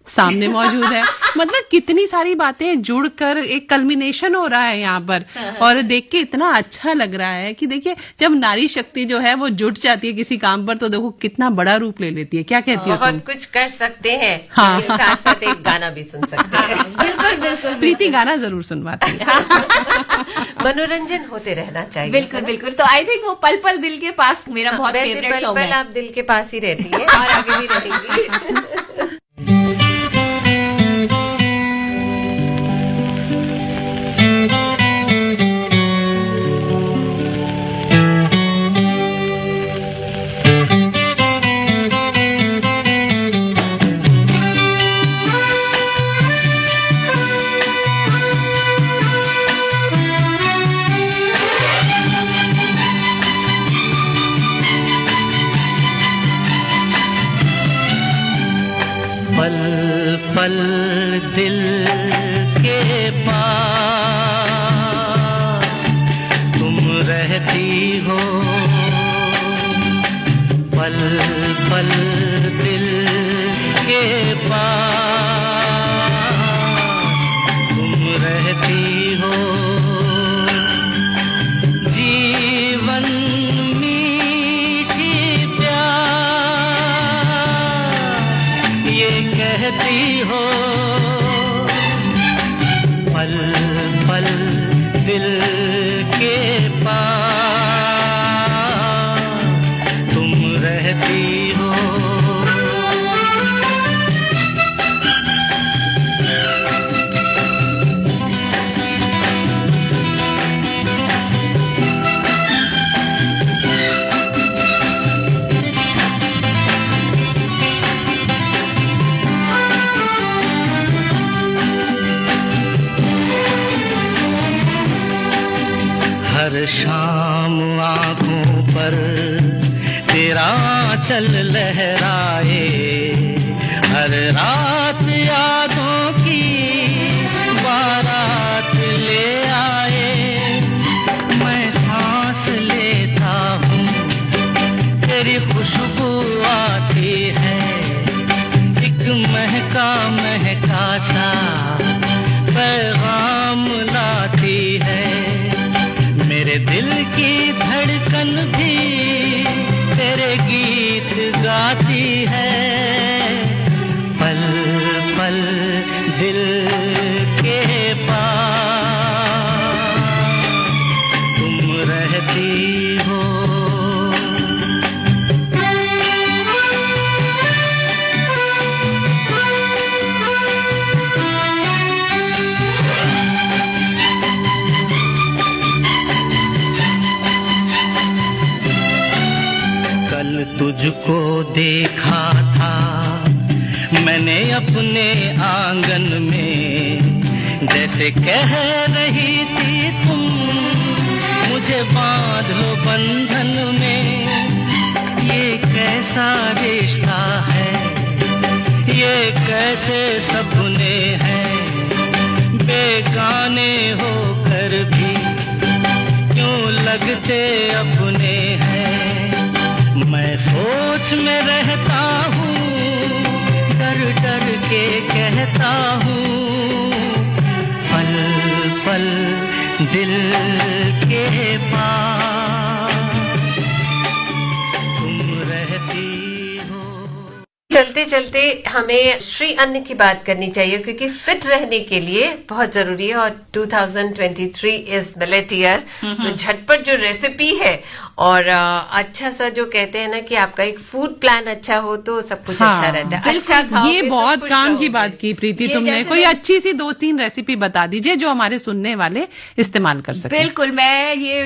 सामने मौजूद है। मतलब कितनी सारी बातें जुड़कर एक कल्मिनेशन हो रहा है यहाँ पर, और देख के इतना अच्छा लग रहा है कि देखिए जब नारी शक्ति जो है वो जुट जाती है किसी काम पर तो देखो कितना बड़ा रूप ले लेती है। क्या कहती हो तुम? बहुत कुछ कर सकते हैं, हाँ। लेकिन साथ साथ एक गाना भी सुन सकते हैं। बिल्कुल बिल्कुल प्रीति गाना जरूर सुनवाती है। मनोरंजन होते रहना चाहिए। बिल्कुल बिल्कुल। तो आई थिंक वो पल पल दिल के पास मेरा बहुत वैसे फेवरेट पल सॉन्ग पल है। आप दिल के पास ही रहती हैं और आगे भी रहेंगी। पल पल दिल के पास तुम रहती हो, पल पल दिल के पास तुम रहती हो। जीवन मीठी प्यार ये कहती हो, पल पल दिल के पास तुम रहती हो। हर शाम आँखों पर तेरा चल लहराए, हर रात यादों की बारात ले आए। मैं सांस लेता हूँ तेरी खुशबू आती है, एक महका महका सा पैगाम लाती है। मेरे दिल की धड़कन भी तेरे गीत गाती है, पल पल दिल के पास तुम रहती हो। कल तुझको देखा था मैंने अपने आंगन में, जैसे कह रही थी तुम मुझे बांध लो बंधन में। ये कैसा रिश्ता है, ये कैसे सपने हैं, बेगाने होकर भी क्यों लगते अपने हैं। मैं सोच में रहता हूँ, डर डर के कहता हूँ, पल पल दिल के पास तुम रहती हो। चलते चलते हमें श्री अन्न की बात करनी चाहिए, क्योंकि फिट रहने के लिए बहुत जरूरी है और 2023 इज मिलेट ईयर। तो झटपट जो रेसिपी है और अच्छा सा जो कहते हैं ना कि आपका एक फूड प्लान अच्छा हो तो सब कुछ हाँ, अच्छा रहता है। बिल्कुल, अच्छा खाओगे ये तो बहुत खुश काम की रहोगे। बात की प्रीति ये तुमने। जैसे कोई मैं- अच्छी सी 2-3 रेसिपी बता दीजिए जो हमारे सुनने वाले इस्तेमाल कर सके। बिल्कुल।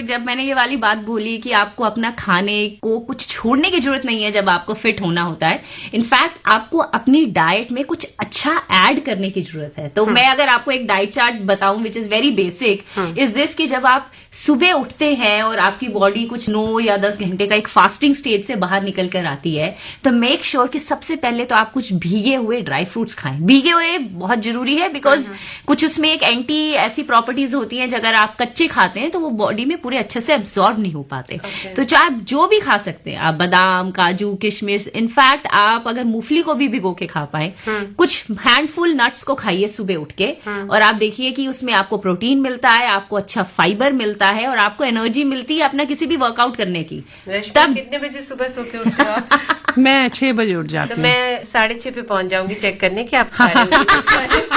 जब मैंने ये वाली बात बोली कि आपको अपना खाने को कुछ छोड़ने की जरूरत नहीं है जब आपको फिट होना होता है। इनफैक्ट आपको अपनी डाइट में कुछ अच्छा ऐड करने की जरूरत है। तो मैं अगर आपको एक डाइट चार्ट बताऊं which is very basic, is this कि जब आप सुबह उठते हैं और आपकी बॉडी कुछ 9 या 10 घंटे का एक फास्टिंग स्टेज से बाहर निकल कर आती है, तो मेक श्योर कि सबसे पहले तो आप कुछ भीगे हुए ड्राई फ्रूट्स खाएं। भीगे हुए बहुत जरूरी है, बिकॉज कुछ उसमें एक एंटी ऐसी प्रॉपर्टीज होती हैं, अगर आप कच्चे खाते हैं तो वो बॉडी में पूरे अच्छे से एब्जॉर्ब नहीं हो पाते। तो चाहे आप जो भी खा सकते हैं, आप बादाम, काजू, किशमिश, इनफैक्ट आप अगर मूंगफली को भी भिगो के खा पाए। कुछ हैंडफुल नट्स को खाइए सुबह उठ के, और आप देखिए कि उसमें आपको प्रोटीन मिलता है, आपको अच्छा फाइबर मिलता है, और आपको एनर्जी मिलती है अपना किसी भी वर्कआउट करने की। तब कितने बजे सुबह सो के उठते हो आप? मैं 6 बजे उठ जाती तो हूँ। मैं 6:30 पे पहुंच जाऊंगी चेक करने कि आप खा रहे हो।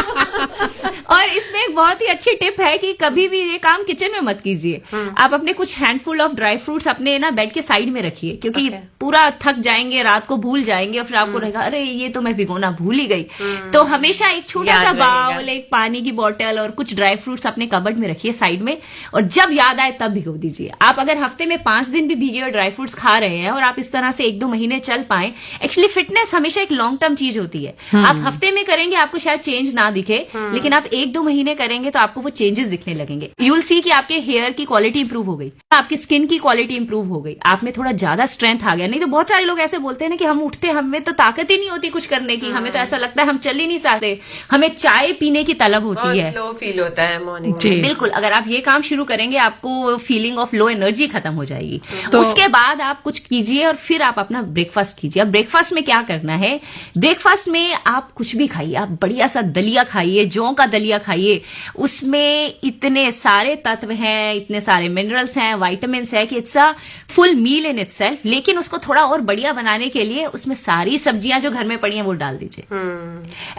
और इसमें एक बहुत ही अच्छी टिप है कि कभी भी ये काम किचन में मत कीजिए। आप अपने कुछ हैंडफुल ऑफ ड्राई फ्रूट्स अपने ना बेड के साइड में रखिए, क्योंकि Okay. पूरा थक जाएंगे, रात को भूल जाएंगे, और फिर आपको रहेगा अरे ये तो मैं भिगोना भूल ही गई। तो हमेशा एक छोटा याद सा रहेगा। बाउल, एक पानी की बोतल और कुछ ड्राई फ्रूट्स अपने कबर्ड में रखिए साइड में, और जब याद आए तब भिगो दीजिए। आप अगर हफ्ते में 5 दिन भी भीगे हुए ड्राई फ्रूट्स खा रहे हैं और आप इस तरह से 1-2 महीने चल पाए, एक्चुअली फिटनेस हमेशा एक लॉन्ग टर्म चीज होती है। आप हफ्ते में करेंगे आपको शायद चेंज ना दिखे, लेकिन आप 1-2 महीने करेंगे तो आपको वो चेंजेस दिखने लगेंगे। यू विल सी कि आपके हेयर की क्वालिटी इंप्रूव हो गई, आपकी स्किन की क्वालिटी इंप्रूव हो गई, आप में थोड़ा ज्यादा स्ट्रेंथ आ गया। नहीं तो बहुत सारे लोग ऐसे बोलते हैं ना कि हम उठते, हमें तो ताकत ही नहीं होती कुछ करने की, हमें तो ऐसा लगता है हम चल ही नहीं सकते, हमें चाय पीने की तलब होती है। बहुत लो फील होता है मॉर्निंग जी। में। बिल्कुल, अगर आप ये काम शुरू करेंगे आपको फीलिंग ऑफ लो एनर्जी खत्म हो जाएगी। तो उसके बाद आप कुछ कीजिए और फिर आप अपना ब्रेकफास्ट कीजिए। अब ब्रेकफास्ट में क्या करना है, ब्रेकफास्ट में आप कुछ भी खाइए, आप बढ़िया सा दलिया खाइए, जौ का दलिया खाइए। उसमें इतने सारे तत्व हैं, इतने सारे मिनरल्स हैं, वाइटामिन है कि it's a full meal in itself. लेकिन उसको थोड़ा और बढ़िया बनाने के लिए उसमें सारी सब्जियां जो घर में पड़ी हैं वो डाल दीजिए।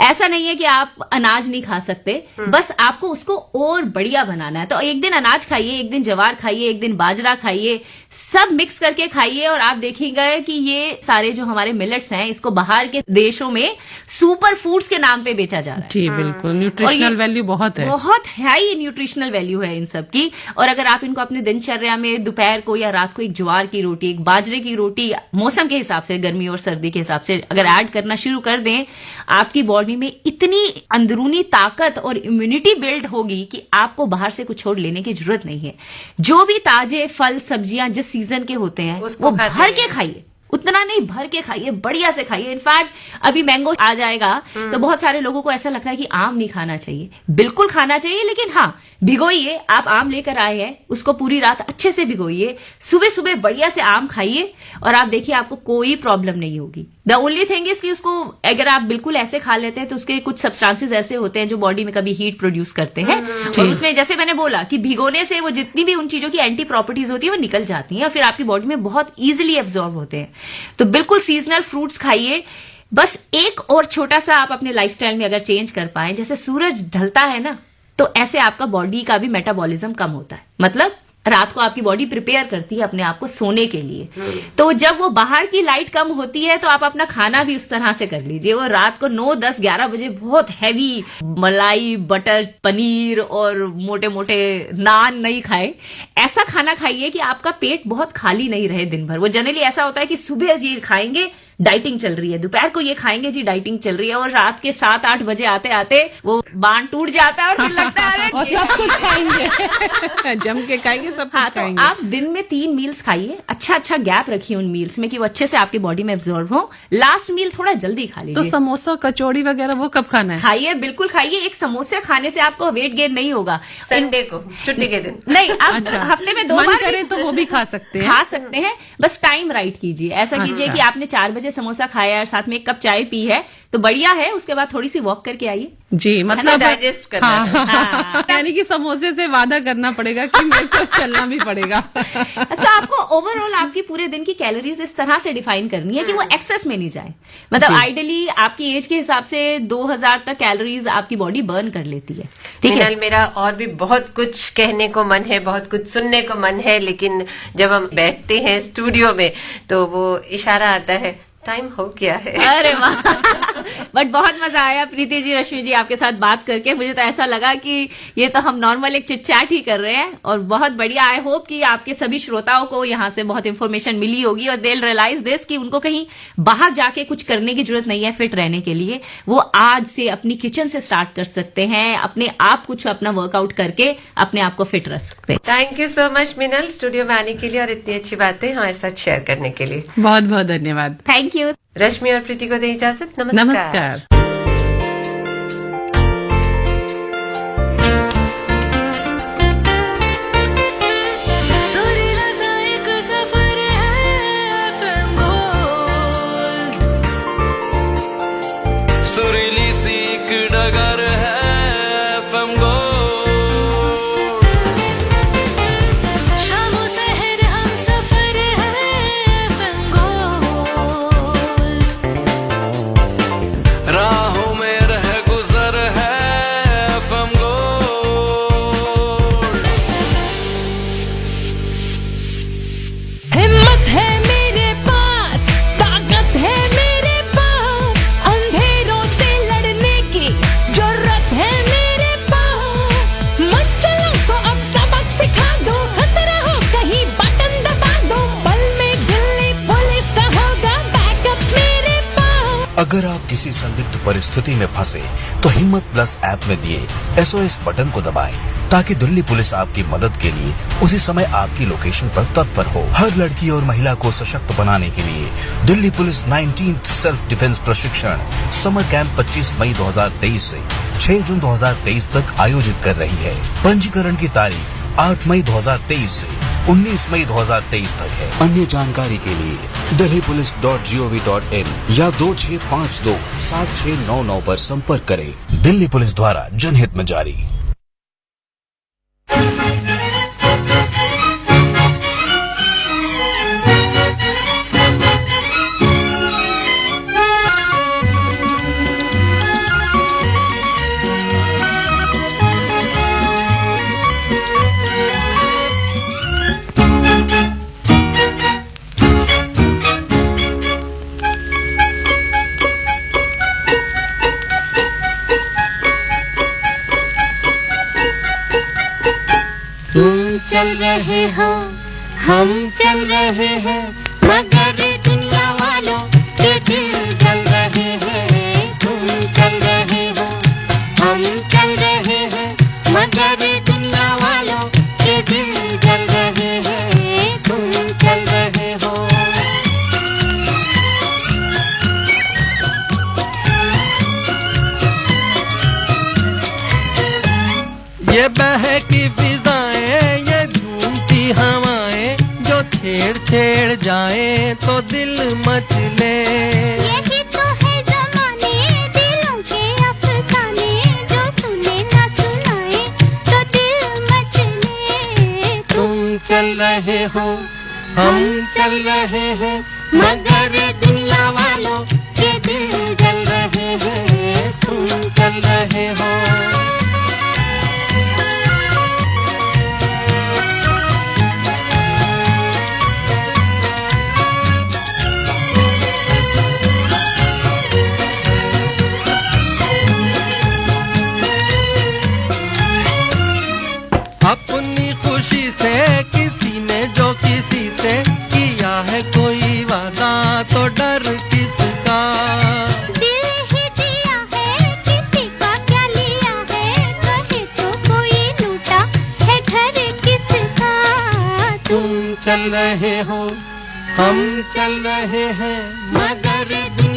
ऐसा नहीं है कि आप अनाज नहीं खा सकते, बस आपको उसको और बढ़िया बनाना है। तो एक दिन अनाज खाइए, एक दिन ज्वार खाइए, एक दिन बाजरा खाइए, सब मिक्स करके खाइए, और आप देखेंगे कि ये सारे जो हमारे मिलेट्स हैं इसको बाहर के देशों में सुपर फूड्स के नाम पे बेचा जा रहा है। जी बिल्कुल, और ये न्यूट्रिशनल वैल्यू बहुत है। बहुत हाई न्यूट्रिशनल वैल्यू है इन सब की। और अगर आप इनको अपने दिनचर्या में दोपहर को या रात को एक ज्वार की रोटी, एक बाजरे की रोटी, मौसम के हिसाब से, गर्मी और सर्दी के हिसाब से अगर ऐड करना शुरू कर दें, आपकी बॉडी में इतनी अंदरूनी ताकत और इम्यूनिटी बिल्ड होगी कि आपको बाहर से कुछ और लेने की जरूरत नहीं है। जो भी ताजे फल सब्जियां जिस सीजन के होते हैं उसको वो खाते भर के रहिए। खाइए, उतना नहीं भर के खाइए, बढ़िया से खाइए। इनफैक्ट अभी मैंगो आ जाएगा तो बहुत सारे लोगों को ऐसा लगता है कि आम नहीं खाना चाहिए। बिल्कुल खाना चाहिए, लेकिन हाँ भिगोइए। आप आम लेकर आए हैं, उसको पूरी रात अच्छे से भिगोइए, सुबह सुबह बढ़िया से आम खाइए, और आप देखिए आपको कोई प्रॉब्लम नहीं होगी। द ओनली थिंग इज कि उसको अगर आप बिल्कुल ऐसे खा लेते हैं तो उसके कुछ सब्सटेंसेस ऐसे होते हैं जो बॉडी में कभी हीट प्रोड्यूस करते हैं, और उसमें जैसे मैंने बोला कि भिगोने से वो जितनी भी उन चीजों की एंटी प्रॉपर्टीज होती है वो निकल जाती हैं, और फिर आपकी बॉडी में बहुत इजीली एब्जॉर्ब होते हैं। तो बिल्कुल सीजनल फ्रूट्स खाइए। बस एक और छोटा सा आप अपने लाइफस्टाइल में अगर चेंज कर पाए, जैसे सूरज ढलता है ना, तो ऐसे आपका बॉडी का भी मेटाबॉलिज्म कम होता है। मतलब रात को आपकी बॉडी प्रिपेयर करती है अपने आप को सोने के लिए। तो जब वो बाहर की लाइट कम होती है तो आप अपना खाना भी उस तरह से कर लीजिए। वो रात को 9, 10, 11 बजे बहुत हैवी मलाई, बटर, पनीर और मोटे मोटे नान नहीं खाए। ऐसा खाना खाइए कि आपका पेट बहुत खाली नहीं रहे दिन भर। वो जनरली ऐसा होता है कि सुबह ये खाएंगे, डाइटिंग चल रही है, दोपहर को ये खाएंगे जी, डाइटिंग चल रही है, और रात के 7-8 बजे आते आते वो बांध टूट जाता है और फिर लगता है अरे और सब कुछ खाएंगे जम के खाएंगे, सब हाँ, कुछ तो खाएंगे। आप दिन में 3 मील्स खाइए, अच्छा गैप रखिए उन मील्स में कि वो अच्छे से आपकी बॉडी में एब्जॉर्ब हो। लास्ट मील थोड़ा जल्दी खा तो लीजिए। समोसा कचौड़ी वगैरह वो कब खाना है? खाइए, बिल्कुल खाइए। एक समोसे खाने से आपको वेट गेन नहीं होगा। संडे को, छुट्टी के दिन। नहीं, आप हफ्ते में 2 मन बार करे तो वो भी खा सकते हैं। खा सकते हैं, बस टाइम राइट कीजिए। ऐसा कीजिए कि आपने 4 बजे समोसा खाया और साथ में 1 कप चाय पी है तो बढ़िया है। उसके बाद थोड़ी सी वॉक करके आइए। जी, मतलब डाइजेस्ट करना है। हाँ। यानी कि समोसे से वादा करना पड़ेगा कि मेरे को चलना भी पड़ेगा। अच्छा, आपको ओवरऑल आपकी पूरे दिन की कैलोरीज इस तरह से डिफाइन करनी है कि वो एक्सेस में नहीं जाए। मतलब आइडियली आपकी एज के हिसाब से 2000 तक कैलोरीज आपकी बॉडी बर्न कर लेती है। ठीक है, मिनल, मेरा और भी बहुत कुछ कहने को मन है, बहुत कुछ सुनने को मन है, लेकिन जब हम बैठते हैं स्टूडियो में तो वो इशारा आता है टाइम हो गया है। अरे वाह, बट बहुत मजा आया प्रीति जी, रश्मि जी, आपके साथ बात करके। मुझे तो ऐसा लगा कि ये तो हम नॉर्मल एक चिट चैट ही कर रहे हैं, और बहुत बढ़िया। आई होप कि आपके सभी श्रोताओं को यहाँ से बहुत इंफॉर्मेशन मिली होगी, और दे विल रियलाइज दिस कि उनको कहीं बाहर जाके कुछ करने की जरूरत नहीं है फिट रहने के लिए। वो आज से अपनी किचन से स्टार्ट कर सकते हैं, अपने आप कुछ अपना वर्कआउट करके अपने आप को फिट रख सकते हैं। Thank you so much Minal, studio में आने के लिए और इतनी अच्छी बातें हमारे साथ शेयर करने के लिए। बहुत बहुत धन्यवाद। Thank you. रश्मि और प्रीति को दे इजाजत। नमस्कार। नमस्कार। सुरीला सा एक सफर है FM गोल्ड। अगर आप किसी संदिग्ध परिस्थिति में फंसे तो हिम्मत प्लस ऐप में दिए SOS बटन को दबाएं ताकि दिल्ली पुलिस आपकी मदद के लिए उसी समय आपकी लोकेशन पर तत्पर हो। हर लड़की और महिला को सशक्त बनाने के लिए Delhi police 19th self defence प्रशिक्षण समर कैंप 25 मई 2023 से 6 जून 2023 तक आयोजित कर रही है। पंजीकरण की तारीख 8 मई 2023 से 19 मई 2023 तक है। अन्य जानकारी के लिए delhipolice.gov.in या 2652-7699 पर संपर्क करें। दिल्ली पुलिस द्वारा जनहित में जारी। चल रहे हो हम चल रहे हैं मगर दुनिया वालों के दिल जल रहे हैं। तुम चल रहे हो हम चल रहे हैं मगर दुनिया वालों के दिल जल रहे हैं। तुम चल रहे हो। ये बहकी फिजाएं ये झूमती हवाएं जो छेड़ छेड़ जाए तो दिल मचले। यही तो है ज़माने दिलों के अफसाने जो सुने ना सुनाए तो दिल मचले। तुम चल रहे हो हम चल रहे हैं मगर दुनिया वालों के दिल जल रहे हैं। तुम चल रहे हो। अपनी खुशी से किसी ने जो किसी से किया है कोई वादा तो डर किसका। दिल ही दिया है किसी का क्या लिया है कहे तो कोई लूटा है घर किसका। तुम चल रहे हो हम चल रहे हैं मगर दुनिया